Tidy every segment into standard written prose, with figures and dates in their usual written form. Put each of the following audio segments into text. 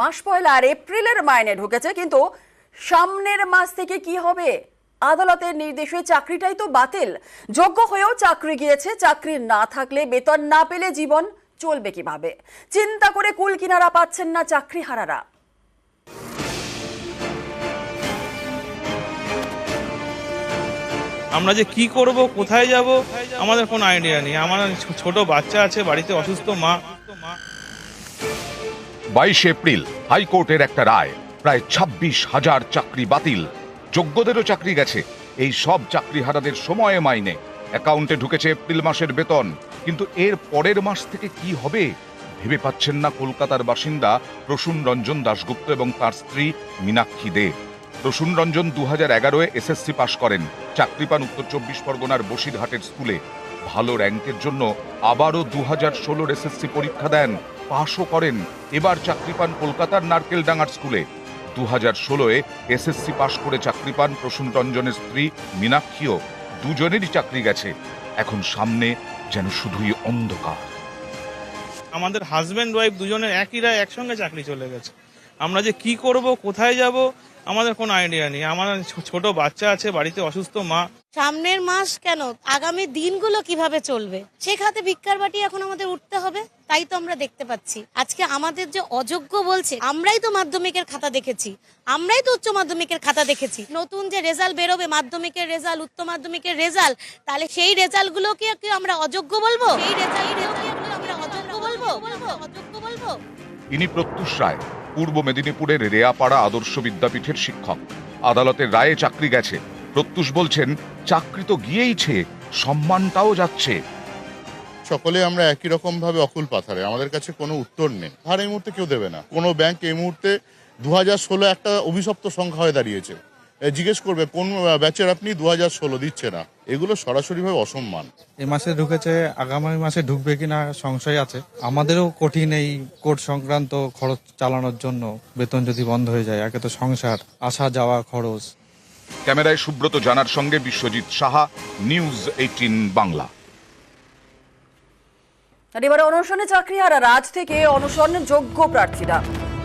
মাস পয়লা আর এপ্রিলের মাইনে ঢুকেছে, কিন্তু সামনের মাস থেকে কি হবে? আদালতের নির্দেশে চাকরিটাই তো বাতিল। যোগ্য হয়েও চাকরি গিয়েছে, চাকরি না থাকলে, বেতন না পেলে জীবন চলবে কিভাবে? চিন্তা করে কুল কিনারা পাচ্ছেন না চাকরিহারারা। আমরা যে কি করব, কোথায় যাব, আমাদের কোনো আইডিয়া নেই। আমার ছোট বাচ্চা আছে, বাড়িতে অসুস্থ মা। 22 এপ্রিল হাইকোর্টের একটা রায়, প্রায় 26,000 চাকরি বাতিল, যোগ্যদেরও চাকরি গেছে। এই সব চাকরিহারাদের সময়ে মাইনে, অ্যাকাউন্টে ঢুকেছে এপ্রিল মাসের বেতন, কিন্তু এর পরের মাস থেকে কি হবে ভেবে পাচ্ছেন না কলকাতার বাসিন্দা প্রসূন রঞ্জন দাশগুপ্ত এবং তার স্ত্রী মীনাক্ষী দে। প্রসূন রঞ্জন 2011-এ এসএসসি পাশ করেন, চাকরি পান উত্তর 24 পরগনার বসিরহাটের স্কুলে। ভালো র্যাঙ্কের জন্য আবারও 2016-র এসএসসি পরীক্ষা দেন, পাশও করেন। এবার চাকরি পান কলকাতার নারকেলডাঙ্গার স্কুলে। 2016-এ এসএসসি পাশ করে চাকরি পান প্রসূন রঞ্জনের স্ত্রী মীনাক্ষীও। দুজনেরই চাকরি গেছে, এখন সামনে যেন শুধুই অন্ধকার। আমাদের হাজব্যান্ড ওয়াইফ দুজনের একই রায়, একসঙ্গে চাকরি চলে গেছে। আমরা যে কি করব, কোথায় যাব, আমাদের কোনো আইডিয়া নেই। আমার ছোট বাচ্চা আছে, বাড়িতে অসুস্থ মা। সামনের মাস কেন, আগামী দিনগুলো কিভাবে চলবে, সে খাতে ভিক্ষার বাটি এখন আমাদের উঠতে হবে। তাই তো আমরা দেখতে পাচ্ছি আজকে আমাদের যে অযোগ্য বলছে। আমরাই তো মাধ্যমিকের খাতা দেখেছি, আমরাই তো উচ্চ মাধ্যমিকের খাতা দেখেছি। নতুন যে রেজাল্ট বেরোবে, মাধ্যমিকের রেজাল্ট, উচ্চ মাধ্যমিকের রেজাল্ট, তাহলে সেই রেজাল্ট গুলোকে আমরা অযোগ্য বলবো? সেই রেজাল্ট আমরা অযোগ্য বলবো? ইনি প্রত্যুষ রায়, পূর্ব মেদিনীপুরের রেয়াপাড়া আদর্শ বিদ্যাপীঠের শিক্ষক। আদালতের রায়ে চাকরি গেছে। প্রত্যুষ বলছেন, চাকরি তো গিয়েইছে, সম্মানটাও যাচ্ছে। সকলে আমরা একই রকম ভাবে অকুল পাথারে, আমাদের কাছে কোনো উত্তর নেই। আর এই মুহূর্তে কেউ দেবে না, কোনো ব্যাংক এই মুহূর্তে 2016 একটা অভিশপ্ত সংখ্যা হয়ে দাঁড়িয়েছে। জিজ্ঞেস করবে কোন ব্যাচের আপনি, 2016 দিচ্ছে না। এগুলো সরাসরি ভাবে অসম্মান। এই মাসে ঢুকেছে, আগামী মাসে ঢুকবে কিনা সংশয় আছে। আমাদেরও কঠিন এই কোর্ট সংক্রান্ত খরচ চালানোর জন্য। বেতন যদি বন্ধ হয়ে যায়, একে তো সংসার, আসা যাওয়া খরচ। ক্যামেরায় সুব্রত জানার সঙ্গে বিশ্বজিৎ সাহা, নিউজ 18 বাংলা। এবারে অনশনে চাকরিহারারা, আজ থেকে অনশন যোগ্য প্রার্থীরা।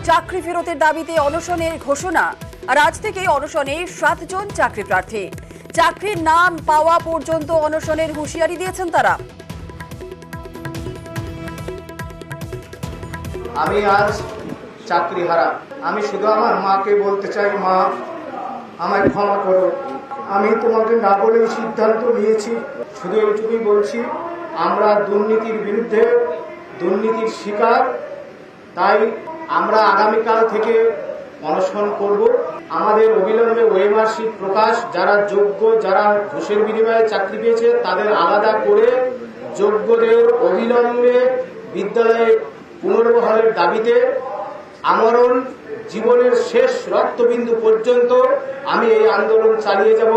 চাকরি ফেরতের দাবিতে অনশনের ঘোষণা, আর আজ থেকে অনশনে 7 জন চাকরি প্রার্থী। চাকরির নাম পাওয়া পর্যন্ত অনশনের হুঁশিয়ারি দিয়েছেন তারা। আমি আজ চাকরিহারা। আমি শুধু আমার মাকে বলতে চাই, মা আমায় ক্ষমা করো। আমি তোমাকে না বলেই সিদ্ধান্ত নিয়েছি। শুধু এইটুকুই বলছি, আমরা দুর্নীতির বিরুদ্ধে, দুর্নীতির শিকার, তাই আমরা আগামীকাল থেকে অনশন করব। আমাদের অবিলম্বে ওএমআর শিট প্রকাশ, যারা যোগ্য, যারা ঘুষের বিনিময়ে চাকরি পেয়েছে তাদের আলাদা করে, যোগ্যদের অবিলম্বে বিদ্যালয়ে পুনর্বহালের দাবিতে আমরণ জীবনের শেষ রক্তবিন্দু পর্যন্ত আমি এই আন্দোলন চালিয়ে যাব।